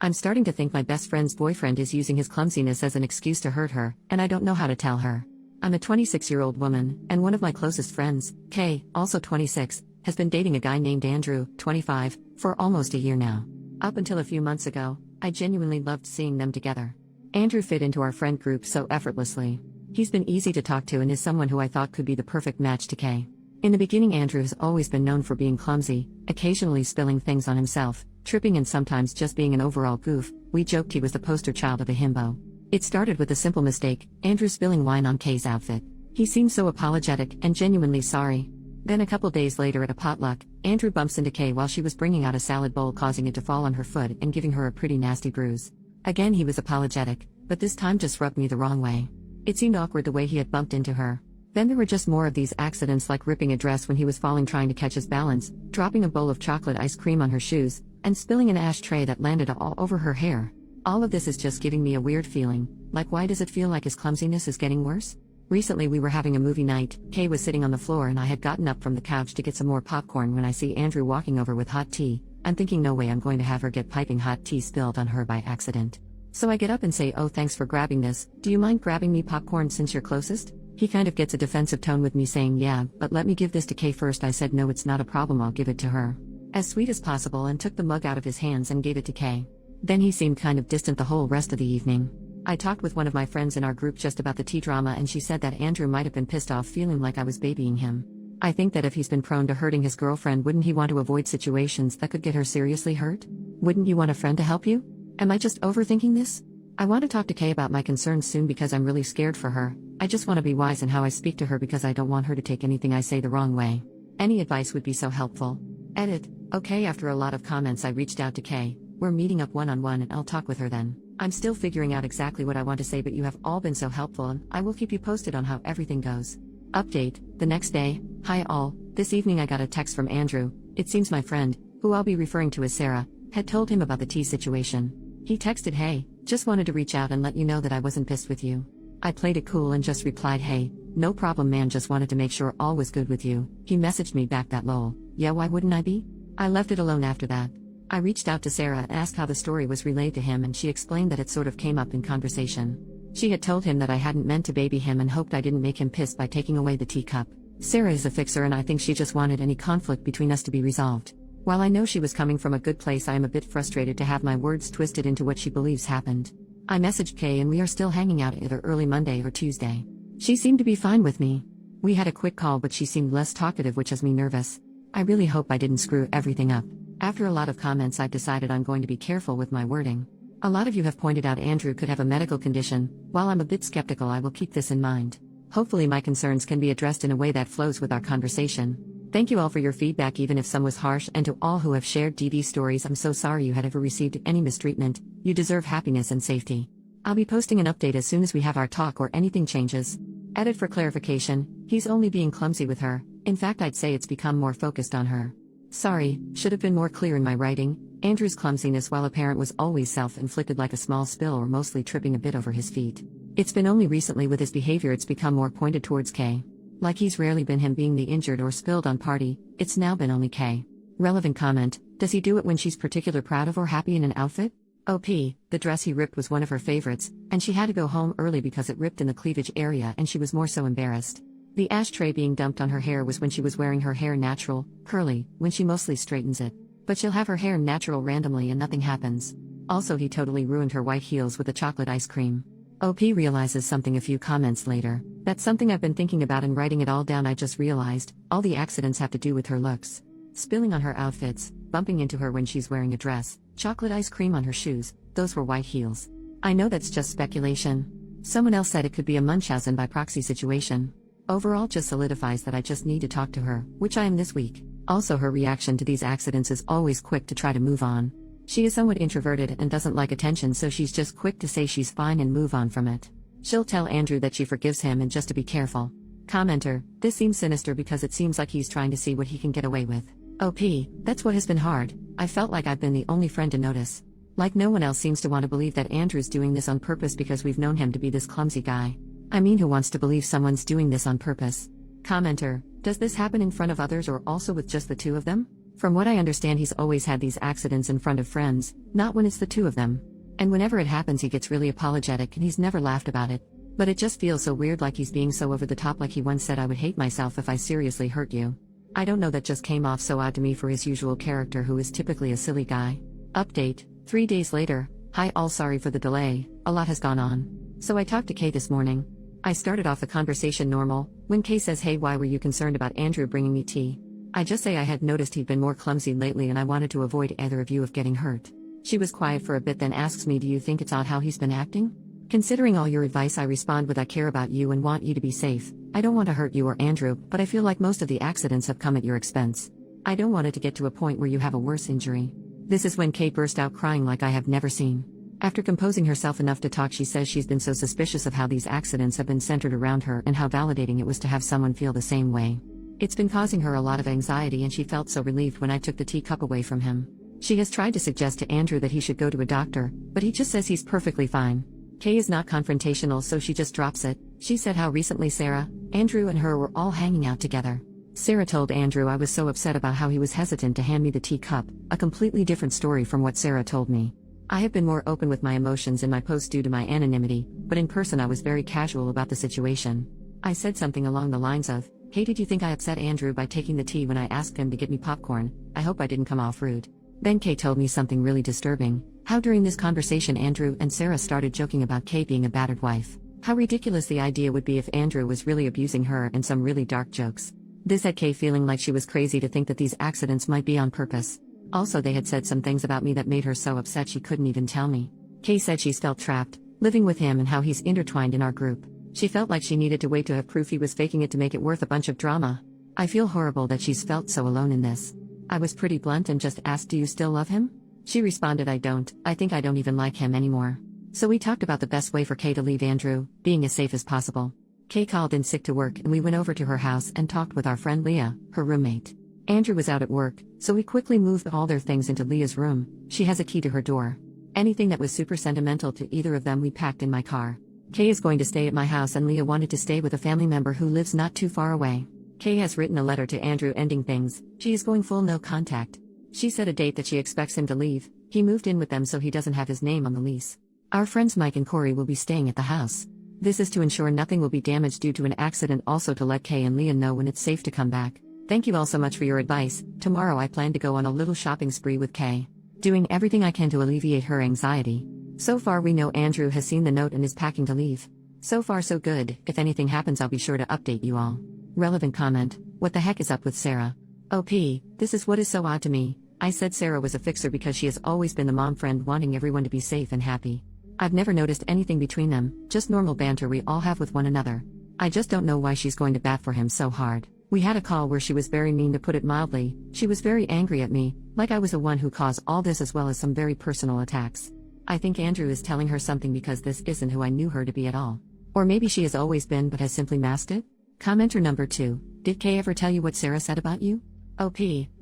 I'm starting to think my best friend's boyfriend is using his clumsiness as an excuse to hurt her, and I don't know how to tell her. I'm a 26-year-old woman, and one of my closest friends, Kay, also 26, has been dating a guy named Andrew, 25, for almost a year now. Up until a few months ago, I genuinely loved seeing them together. Andrew fit into our friend group so effortlessly. He's been easy to talk to and is someone who I thought could be the perfect match to Kay. In the beginning, Andrew has always been known for being clumsy, occasionally spilling things on himself, tripping and sometimes just being an overall goof. We joked he was the poster child of a himbo. It started with a simple mistake, Andrew spilling wine on Kay's outfit. He seemed so apologetic and genuinely sorry. Then a couple days later at a potluck, Andrew bumps into Kay while she was bringing out a salad bowl, causing it to fall on her foot and giving her a pretty nasty bruise. Again he was apologetic, but this time just rubbed me the wrong way. It seemed awkward the way he had bumped into her. Then there were just more of these accidents, like ripping a dress when he was falling trying to catch his balance, dropping a bowl of chocolate ice cream on her shoes, and spilling an ashtray that landed all over her hair. All of this is just giving me a weird feeling, like why does it feel like his clumsiness is getting worse? Recently we were having a movie night, Kay was sitting on the floor and I had gotten up from the couch to get some more popcorn when I see Andrew walking over with hot tea. I'm thinking no way I'm going to have her get piping hot tea spilled on her by accident. So I get up and say, "Oh, thanks for grabbing this, do you mind grabbing me popcorn since you're closest?" He kind of gets a defensive tone with me saying, "Yeah, but let me give this to Kay first." I said, "No, it's not a problem, I'll give it to her." As sweet as possible, and took the mug out of his hands and gave it to Kay. Then he seemed kind of distant the whole rest of the evening. I talked with one of my friends in our group just about the tea drama, and she said that Andrew might have been pissed off, feeling like I was babying him. I think that if he's been prone to hurting his girlfriend, wouldn't he want to avoid situations that could get her seriously hurt? Wouldn't you want a friend to help you? Am I just overthinking this? I want to talk to Kay about my concerns soon because I'm really scared for her. I just want to be wise in how I speak to her because I don't want her to take anything I say the wrong way. Any advice would be so helpful. Edit. Okay, after a lot of comments I reached out to Kay. We're meeting up one-on-one and I'll talk with her then. I'm still figuring out exactly what I want to say, but you have all been so helpful and I will keep you posted on how everything goes. Update. The next day. Hi all. This evening I got a text from Andrew. It seems my friend, who I'll be referring to as Sarah, had told him about the tea situation. He texted, "Hey, just wanted to reach out and let you know that I wasn't pissed with you." I played it cool and just replied, "Hey, no problem man, just wanted to make sure all was good with you." He messaged me back that lol. Yeah, why wouldn't I be? I left it alone after that. I reached out to Sarah and asked how the story was relayed to him, and she explained that it sort of came up in conversation. She had told him that I hadn't meant to baby him and hoped I didn't make him pissed by taking away the teacup. Sarah is a fixer and I think she just wanted any conflict between us to be resolved. While I know she was coming from a good place, I am a bit frustrated to have my words twisted into what she believes happened. I messaged Kay and we are still hanging out either early Monday or Tuesday. She seemed to be fine with me. We had a quick call, but she seemed less talkative, which has me nervous. I really hope I didn't screw everything up. After a lot of comments, I've decided I'm going to be careful with my wording. A lot of you have pointed out Andrew could have a medical condition. While I'm a bit skeptical, I will keep this in mind. Hopefully my concerns can be addressed in a way that flows with our conversation. Thank you all for your feedback, even if some was harsh, and to all who have shared DD stories, I'm so sorry you had ever received any mistreatment. You deserve happiness and safety. I'll be posting an update as soon as we have our talk or anything changes. Edit. For clarification, he's only being clumsy with her. In fact, I'd say it's become more focused on her. Sorry, should have been more clear in my writing. Andrew's clumsiness, while apparent, was always self-inflicted, like a small spill or mostly tripping a bit over his feet. It's been only recently with his behavior it's become more pointed towards Kay. Like he's rarely been him being the injured or spilled on party, it's now been only Kay. Relevant comment, does he do it when she's particularly proud of or happy in an outfit? OP, the dress he ripped was one of her favorites, and she had to go home early because it ripped in the cleavage area and she was more so embarrassed. The ashtray being dumped on her hair was when she was wearing her hair natural, curly, when she mostly straightens it. But she'll have her hair natural randomly and nothing happens. Also, he totally ruined her white heels with the chocolate ice cream. OP realizes something a few comments later. That's something I've been thinking about, and writing it all down I just realized, all the accidents have to do with her looks. Spilling on her outfits, bumping into her when she's wearing a dress, chocolate ice cream on her shoes, those were white heels. I know that's just speculation. Someone else said it could be a Munchausen by proxy situation. Overall just solidifies that I just need to talk to her, which I am this week. Also, her reaction to these accidents is always quick to try to move on. She is somewhat introverted and doesn't like attention, so she's just quick to say she's fine and move on from it. She'll tell Andrew that she forgives him and just to be careful. Commenter, this seems sinister because it seems like he's trying to see what he can get away with. OP, that's what has been hard. I felt like I've been the only friend to notice. Like no one else seems to want to believe that Andrew's doing this on purpose because we've known him to be this clumsy guy. I mean, who wants to believe someone's doing this on purpose? Commenter, does this happen in front of others or also with just the two of them? From what I understand, he's always had these accidents in front of friends, not when it's the two of them. And whenever it happens, he gets really apologetic and he's never laughed about it. But it just feels so weird, like he's being so over the top, like he once said, "I would hate myself if I seriously hurt you." I don't know, that just came off so odd to me for his usual character, who is typically a silly guy. Update: 3 days later. Hi all, sorry for the delay, a lot has gone on. So I talked to Kay this morning. I started off the conversation normal, when Kay says, "Hey, why were you concerned about Andrew bringing me tea?" I just say I had noticed he'd been more clumsy lately and I wanted to avoid either of you of getting hurt. She was quiet for a bit, then asks me, "Do you think it's odd how he's been acting?" Considering all your advice, I respond with, "I care about you and want you to be safe. I don't want to hurt you or Andrew, but I feel like most of the accidents have come at your expense. I don't want it to get to a point where you have a worse injury." This is when Kay burst out crying like I have never seen. After composing herself enough to talk, she says she's been so suspicious of how these accidents have been centered around her and how validating it was to have someone feel the same way. It's been causing her a lot of anxiety, and she felt so relieved when I took the teacup away from him. She has tried to suggest to Andrew that he should go to a doctor, but he just says he's perfectly fine. Kay is not confrontational, so she just drops it. She said how recently Sarah, Andrew and her were all hanging out together. Sarah told Andrew I was so upset about how he was hesitant to hand me the teacup, a completely different story from what Sarah told me. I have been more open with my emotions in my post due to my anonymity, but in person I was very casual about the situation. I said something along the lines of, "Hey, did you think I upset Andrew by taking the tea when I asked him to get me popcorn? I hope I didn't come off rude." Then Kay told me something really disturbing, how during this conversation Andrew and Sarah started joking about Kay being a battered wife. How ridiculous the idea would be if Andrew was really abusing her, and some really dark jokes. This had Kay feeling like she was crazy to think that these accidents might be on purpose. Also, they had said some things about me that made her so upset she couldn't even tell me. Kay said she's felt trapped, living with him, and how he's intertwined in our group. She felt like she needed to wait to have proof he was faking it to make it worth a bunch of drama. I feel horrible that she's felt so alone in this. I was pretty blunt and just asked, "Do you still love him?" She responded, "I don't. I think I don't even like him anymore." So we talked about the best way for Kay to leave Andrew, being as safe as possible. Kay called in sick to work and we went over to her house and talked with our friend Leah, her roommate. Andrew was out at work, so we quickly moved all their things into Leah's room. She has a key to her door. Anything that was super sentimental to either of them we packed in my car. Kay is going to stay at my house and Leah wanted to stay with a family member who lives not too far away. Kay has written a letter to Andrew ending things. She is going full no contact. She set a date that she expects him to leave. He moved in with them so he doesn't have his name on the lease. Our friends Mike and Corey will be staying at the house. This is to ensure nothing will be damaged due to an accident, also to let Kay and Leah know when it's safe to come back. Thank you all so much for your advice. Tomorrow I plan to go on a little shopping spree with Kay, doing everything I can to alleviate her anxiety. So far we know Andrew has seen the note and is packing to leave. So far so good. If anything happens I'll be sure to update you all. Relevant comment: what the heck is up with Sarah? OP, this is what is so odd to me. I said Sarah was a fixer because she has always been the mom friend wanting everyone to be safe and happy. I've never noticed anything between them, just normal banter we all have with one another. I just don't know why she's going to bat for him so hard. We had a call where she was very mean, to put it mildly. She was very angry at me, like I was the one who caused all this, as well as some very personal attacks. I think Andrew is telling her something because this isn't who I knew her to be at all. Or maybe she has always been but has simply masked it? Commenter number 2. Did Kay ever tell you what Sarah said about you? OP,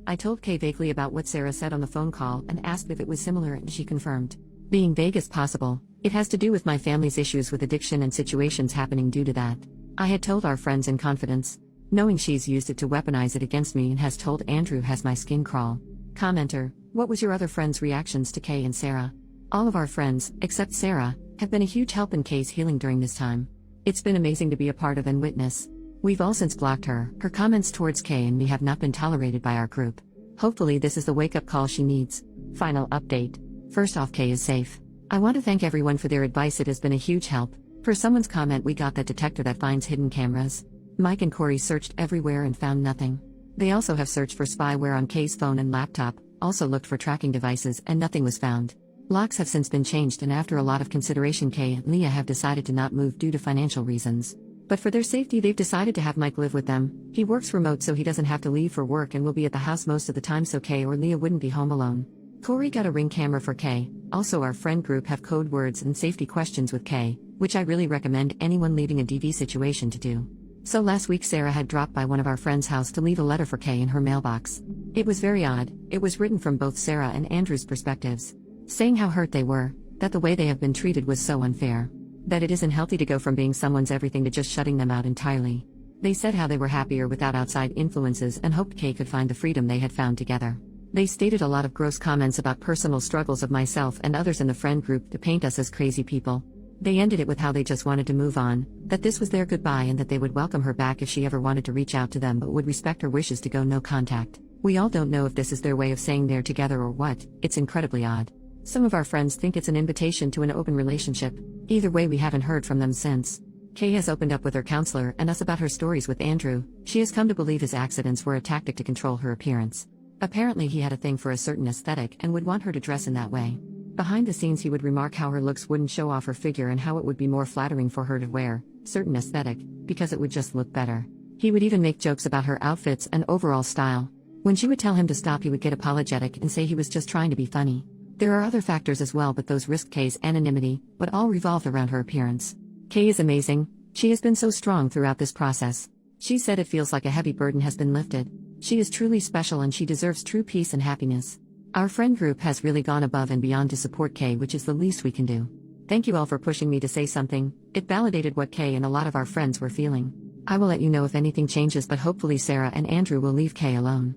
I told Kay vaguely about what Sarah said on the phone call and asked if it was similar and she confirmed. Being vague as possible, it has to do with my family's issues with addiction and situations happening due to that. I had told our friends in confidence, knowing she's used it to weaponize it against me, and has told Andrew has my skin crawl. Commenter, what was your other friends' reactions to Kay and Sarah? All of our friends, except Sarah, have been a huge help in Kay's healing during this time. It's been amazing to be a part of and witness. We've all since blocked her. Her comments towards Kay and me have not been tolerated by our group. Hopefully this is the wake-up call she needs. Final update. First off, Kay is safe. I want to thank everyone for their advice, it has been a huge help. Per someone's comment, we got that detector that finds hidden cameras. Mike and Corey searched everywhere and found nothing. They also have searched for spyware on Kay's phone and laptop, also looked for tracking devices, and nothing was found. Locks have since been changed, and after a lot of consideration Kay and Leah have decided to not move due to financial reasons. But for their safety they've decided to have Mike live with them. He works remote so he doesn't have to leave for work and will be at the house most of the time so Kay or Leah wouldn't be home alone. Corey got a Ring camera for Kay. Also our friend group have code words and safety questions with Kay, which I really recommend anyone leaving a DV situation to do. So last week Sarah had dropped by one of our friends' house to leave a letter for Kay in her mailbox. It was very odd. It was written from both Sarah and Andrew's perspectives, saying how hurt they were, that the way they have been treated was so unfair, that it isn't healthy to go from being someone's everything to just shutting them out entirely. They said how they were happier without outside influences and hoped Kay could find the freedom they had found together. They stated a lot of gross comments about personal struggles of myself and others in the friend group to paint us as crazy people. They ended it with how they just wanted to move on, that this was their goodbye and that they would welcome her back if she ever wanted to reach out to them but would respect her wishes to go no contact. We all don't know if this is their way of saying they're together or what. It's incredibly odd. Some of our friends think it's an invitation to an open relationship. Either way, we haven't heard from them since. Kay has opened up with her counselor and us about her stories with Andrew. She has come to believe his accidents were a tactic to control her appearance. Apparently he had a thing for a certain aesthetic and would want her to dress in that way. Behind the scenes he would remark how her looks wouldn't show off her figure and how it would be more flattering for her to wear certain aesthetic, because it would just look better. He would even make jokes about her outfits and overall style. When she would tell him to stop, he would get apologetic and say he was just trying to be funny. There are other factors as well, but those risked Kay's anonymity, but all revolved around her appearance. Kay is amazing. She has been so strong throughout this process. She said it feels like a heavy burden has been lifted. She is truly special and she deserves true peace and happiness. Our friend group has really gone above and beyond to support Kay, which is the least we can do. Thank you all for pushing me to say something. It validated what Kay and a lot of our friends were feeling. I will let you know if anything changes, but hopefully Sarah and Andrew will leave Kay alone.